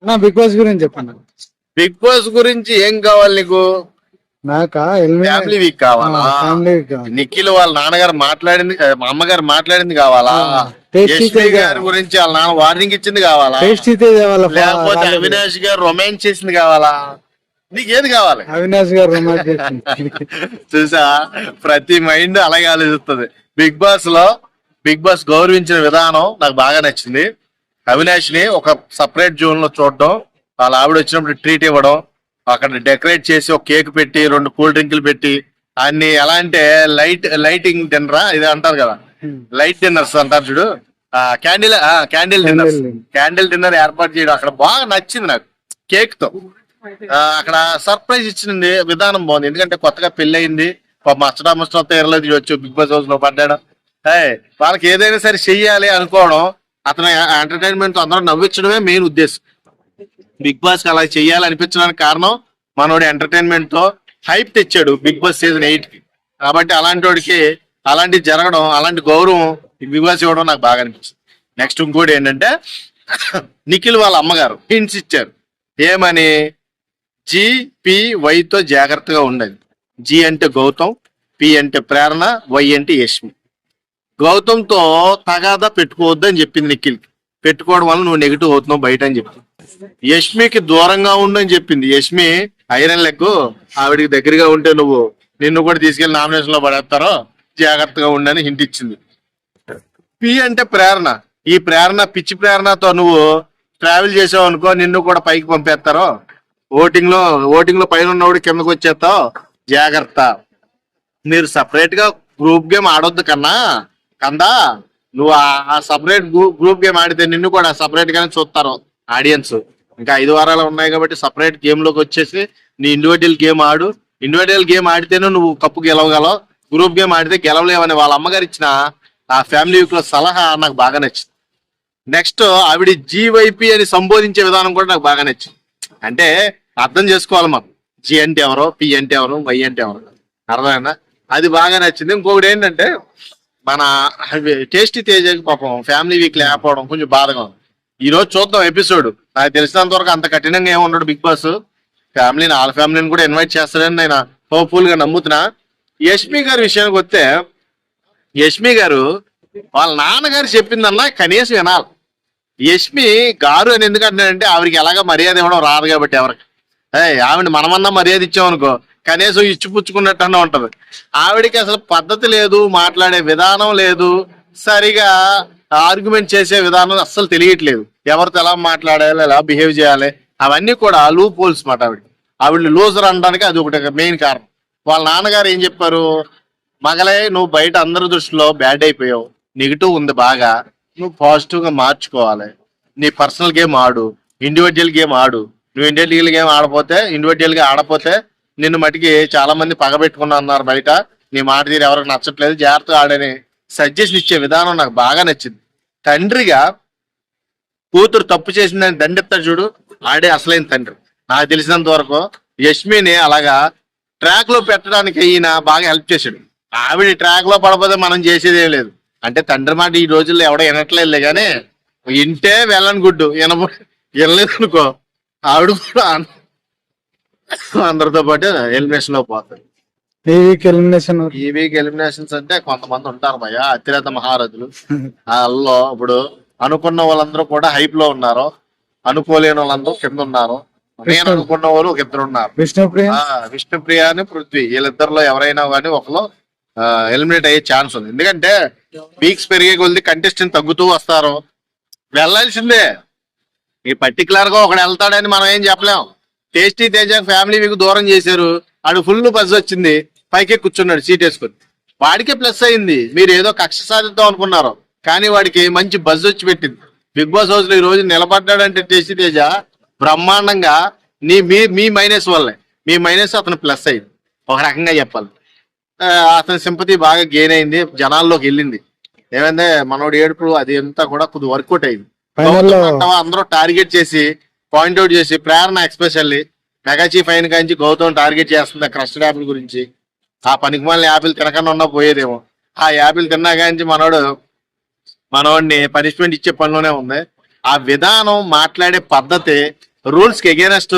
నా big boss గురించి చెప్పండి. బిగ్ బాస్ గురించి ఏం కావాలి నీకు? నాకా ఫ్యామిలీ వీక్ కావాలా? ఫ్యామిలీ నిఖిల్ వాళ్ళ నాన్నగారు మాట్లాడింది, మా అమ్మగారు మాట్లాడింది కావాలా? యశ్మి గారి గురించి వాళ్ళ నాన్న వార్నింగ్ ఇచ్చింది కావాలా? లేకపోతే అవినాష్ గారు రొమాన్స్ చేసింది కావాలా? నీకేది కావాలి? అవినాష్ గారు రొమాన్స్ చూసా, ప్రతి మైండ్ అలాగే ఆలోచిస్తుంది. బిగ్ బాస్ లో బిగ్ బాస్ గౌరవించిన విధానం నాకు బాగా నచ్చింది. అవినాష్ ని ఒక సపరేట్ జోన్ లో చూడడం, వాళ్ళ ఆవిడ వచ్చినప్పుడు ట్రీట్ ఇవ్వడం, అక్కడ డెకరేట్ చేసి ఒక కేక్ పెట్టి 2 కూల్ డ్రింకులు పెట్టి అన్ని ఎలా అంటే లైటింగ్ డిన్నరా ఇది అంటారు కదా, లైట్ డిన్నర్స్ అంటారు చూడు, క్యాండిల్ డిన్నర్ ఏర్పాటు చేయడం అక్కడ బాగా నచ్చింది నాకు. కేక్ తో అక్కడ సర్ప్రైజ్ ఇచ్చింది విధానం బాగుంది. ఎందుకంటే కొత్తగా పెళ్లి అయింది, మచ్చడంతో ఎరలో తీయవచ్చు, బిగ్ బాస్ హౌస్ లో పడ్డాడు. వాళ్ళకి ఏదైనా సరే చెయ్యాలి అనుకోవడం, అతను ఎంటర్టైన్మెంట్ తో అందరూ నవ్వించడమే మెయిన్ ఉద్దేశం. బిగ్ బాస్ కి అలా చెయ్యాలి అనిపించడానికి కారణం మనోడి ఎంటర్టైన్మెంట్ తో హైప్ తెచ్చాడు బిగ్ బాస్ సీజన్ 8 కి. కాబట్టి అలాంటి వాడికి అలాంటివి జరగడం, అలాంటి గౌరవం బిగ్ బాస్ ఇవ్వడం నాకు బాగా అనిపించింది. నెక్స్ట్ ఇంకోటి ఏంటంటే నిఖిల్ వాళ్ళ అమ్మగారు హింట్స్ ఇచ్చారు. ఏమని? GPY తో జాగ్రత్తగా ఉండండి. జి అంటే గౌతమ్, పి అంటే ప్రేరణ, వై అంటే యష్మి. గౌతమ్తో తగాదా పెట్టుకోవద్దు అని చెప్పింది నిఖిల్. పెట్టుకోవడం వల్ల నువ్వు నెగిటివ్ అవుతున్నావు బయట అని చెప్పింది. యష్మికి దూరంగా ఉండని చెప్పింది. యష్మి ఐరన్ లెగ్, ఆవిడికి దగ్గరగా ఉంటే నిన్ను కూడా తీసుకెళ్లి నామినేషన్ లో పడేస్తారో, జాగ్రత్తగా ఉండని హింట్ ఇచ్చింది. పి అంటే ప్రేరణ. ఈ ప్రేరణ పిచ్చి ప్రేరణతో నువ్వు ట్రావెల్ చేసావు అనుకో, నిన్ను కూడా పైకి పంపేస్తారో, ఓటింగ్ లో పైన ఉన్నవాడు కిందకు వచ్చేస్తావు, జాగ్రత్త. మీరు సపరేట్ గా గ్రూప్ గేమ్ ఆడొద్దు కందా. నువ్వు ఆ సపరేట్ గ్రూప్ గేమ్ ఆడితే నిన్ను కూడా సపరేట్ గానే చూస్తారు ఆడియన్స్. ఇంకా 5 వారాలు ఉన్నాయి కాబట్టి సపరేట్ గేమ్ లోకి వచ్చేసి నీ ఇండివిజువల్ గేమ్ ఆడు. ఇండివిజువల్ గేమ్ ఆడితేనే నువ్వు కప్పు గెలవగలవు, గ్రూప్ గేమ్ ఆడితే గెలవలేవని వాళ్ళ అమ్మగారు ఇచ్చిన ఆ ఫ్యామిలీ వీక్ లో సలహా నాకు బాగా నచ్చింది. నెక్స్ట్ ఆవిడ GYP అని సంబోధించే విధానం కూడా నాకు బాగా నచ్చింది. అంటే అర్థం చేసుకోవాలి మనం, జి అంటే ఎవరో, పి అంటే ఎవరు, వై అంటే ఎవరు, అర్థమైనా? అది బాగా నచ్చింది. ఇంకొకటి ఏంటంటే మన టేస్టీ తేజకి పాపం ఫ్యామిలీ వీక్ లేకపోవడం కొంచెం బాధగా ఉంది. ఈ రోజు చూద్దాం ఎపిసోడ్. నాకు తెలిసినంత వరకు అంత కఠినంగా ఏమున్నాడు బిగ్ బాస్. వాళ్ళ ఫ్యామిలీని కూడా ఇన్వైట్ చేస్తారని నేను హోప్ఫుల్ గా నమ్ముతున్నా. యష్మి గారి విషయానికి వస్తే, యష్మి గారు వాళ్ళ నాన్నగారు చెప్పిందన్నా కనీసం వినాలి. యష్మి గారు అని ఎందుకంటే ఆవిడకి ఎలాగ మర్యాద ఇవ్వడం రాదు కాబట్టి ఎవరికి. ఆవిడ మనమన్నా మర్యాద ఇచ్చామనుకో కనీసం ఇచ్చిపుచ్చుకున్నట్టన్నా ఉంటది. ఆవిడకి అసలు పద్ధతి లేదు, మాట్లాడే విధానం లేదు, సరిగా ఆర్గ్యుమెంట్ చేసే విధానం అస్సలు తెలియట్లేదు. ఎవరితో ఎలా మాట్లాడాలి, ఎలా బిహేవ్ చేయాలి, అవన్నీ కూడా లూప్ హోల్స్ మాట. ఆవిడ లూజర్ అనడానికి అది ఒకటి మెయిన్ కారణం. వాళ్ళ నాన్నగారు ఏం చెప్పారు? మగలే, నువ్వు బయట అందరి దృష్టిలో బ్యాడ్ అయిపోయావు, నెగిటివ్ ఉంది బాగా, నువ్వు పాజిటివ్ గా మార్చుకోవాలి. నీ పర్సనల్ గేమ్ ఆడు, ఇండివిజువల్ గేమ్ ఆడు. నువ్వు ఇండివిజువల్ గేమ్ ఇండివిజువల్ గా ఆడపోతే నిన్ను మటుకి చాలా మంది పగబెట్టుకున్నా అన్నారు బయట. నీ మాట తీరు ఎవరికి నచ్చట్లేదు, జాగ్రత్తగా ఆడని సజెషన్ ఇచ్చే విధానం నాకు బాగా నచ్చింది. తండ్రిగా కూతురు తప్పు చేసిందని దండెత్తాడు చూడు, ఆడే అసలైన తండ్రి. నాకు తెలిసినంత వరకు యష్మిని అలాగా ట్రాక్ లో పెట్టడానికి ఈయన బాగా హెల్ప్ చేశాడు. ఆవిడ ట్రాక్ లో పడపోతే మనం చేసేది ఏం లేదు. అంటే తండ్రి మాట ఈ రోజుల్లో ఎవడో వినట్లేదులే, కానీ ఇంటే వెళ్ళని గుడ్డు వినలేదు అనుకో, ఆవిడ కూడా అందరితో పాటు ఎలిమినేషన్ లో పోతారు. ఈ వీక్ ఎలిమినేషన్స్ అంటే కొంతమంది ఉంటారు భయ, అతిరేత మహారథులు. వాళ్ళలో ఇప్పుడు అనుకున్న వాళ్ళందరూ కూడా హైప్ లో ఉన్నారు, అనుకోలేని వాళ్ళందరూ కింద ఉన్నారు. నేను అనుకున్న వాళ్ళు ఒక ఇద్దరు ఉన్నారు, విష్ణుప్రియ అని పృథ్వీ. వీళ్ళిద్దరిలో ఎవరైనా కానీ ఒకరు ఎలిమినేట్ అయ్యే ఛాన్స్ ఉంది. ఎందుకంటే వీక్స్ పెరిగే కొద్ది కంటెస్టెంట్ తగ్గుతూ వస్తారు, వెళ్లాల్సిందే. ఈ పర్టికులర్ గా ఒకడు వెళ్తాడని మనం ఏం చెప్పలేం. టేస్టీ తేజ ఫ్యామిలీ మీకు దూరం చేశారు, ఆడు ఫుల్ బజ్ వచ్చింది, పైకే కూర్చున్నాడు సీట్ వేసుకుని, వాడికే ప్లస్ అయింది. మీరు ఏదో కక్ష సాధిద్దాం అనుకున్నారు, కానీ వాడికి మంచి బజ్ వచ్చి పెట్టింది. బిగ్ బాస్ హౌస్ లో ఈ రోజు నిలబడ్డాడంటే టేస్టీ తేజ బ్రహ్మాండంగా. మీ మైనస్ వల్లే, మీ మైనస్ అతను ప్లస్ అయింది ఒక రకంగా చెప్పాలి. అతని సింపతి బాగా గెయిన్ అయింది, జనాల్లోకి వెళ్ళింది. ఏమైంది మనోడు ఏడుపు అది అంతా కూడా కొద్దిగా వర్కౌట్ అయింది. అందరూ టార్గెట్ చేసి పాయింట్అవుట్ చేసి, ప్రేరణ ఎక్స్పెషల్లీ మెగా చీఫ్ అయిన కాంచి గౌతమ్ టార్గెట్ చేస్తుంది క్రస్టర్డ్ యాపిల్ గురించి. ఆ పనికి మళ్ళీ యాపిల్ తినకన్నా ఉన్నా పోయేదేమో. ఆ యాపిల్ తిన్నా కాంచి మనోడిని పనిష్మెంట్ ఇచ్చే పనిలోనే ఉంది. ఆ విధానం, మాట్లాడే పద్ధతి, రూల్స్ కి ఎగేనెస్ట్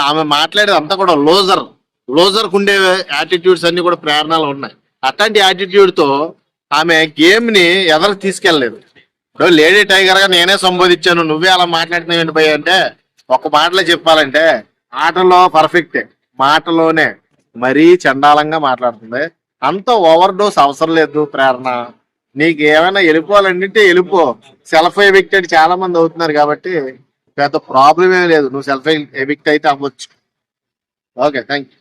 ఆమె మాట్లాడేది అంతా కూడా లోజర్ కుండే యాటిట్యూడ్స్ అన్ని కూడా ప్రేరణలు ఉన్నాయి. అట్లాంటి యాటిట్యూడ్ తో ఆమె గేమ్ ని ఎదరికి తీసుకెళ్లలేదు. ఇప్పుడు లేడీ టైగర్ గా నేనే సంబోధించాను, నువ్వే అలా మాట్లాడుతున్నావు ఏంటి భయ్య అంటే, ఒక మాటలో చెప్పాలంటే ఆటలో పర్ఫెక్టే, మాటలోనే మరీ చండాలంగా మాట్లాడుతుంది. అంత ఓవర్ డోస్ అవసరం లేదు ప్రేరణ. నీకు ఏమైనా వెళ్ళిపోవాలంటే వెళ్ళిపో. సెల్ఫ్ ఎవిక్టెడ్ చాలా మంది అవుతున్నారు కాబట్టి పెద్ద ప్రాబ్లం ఏం లేదు, నువ్వు సెల్ఫ్ ఎవిక్ట్ అయితే అవ్వచ్చు. Okay, thank you.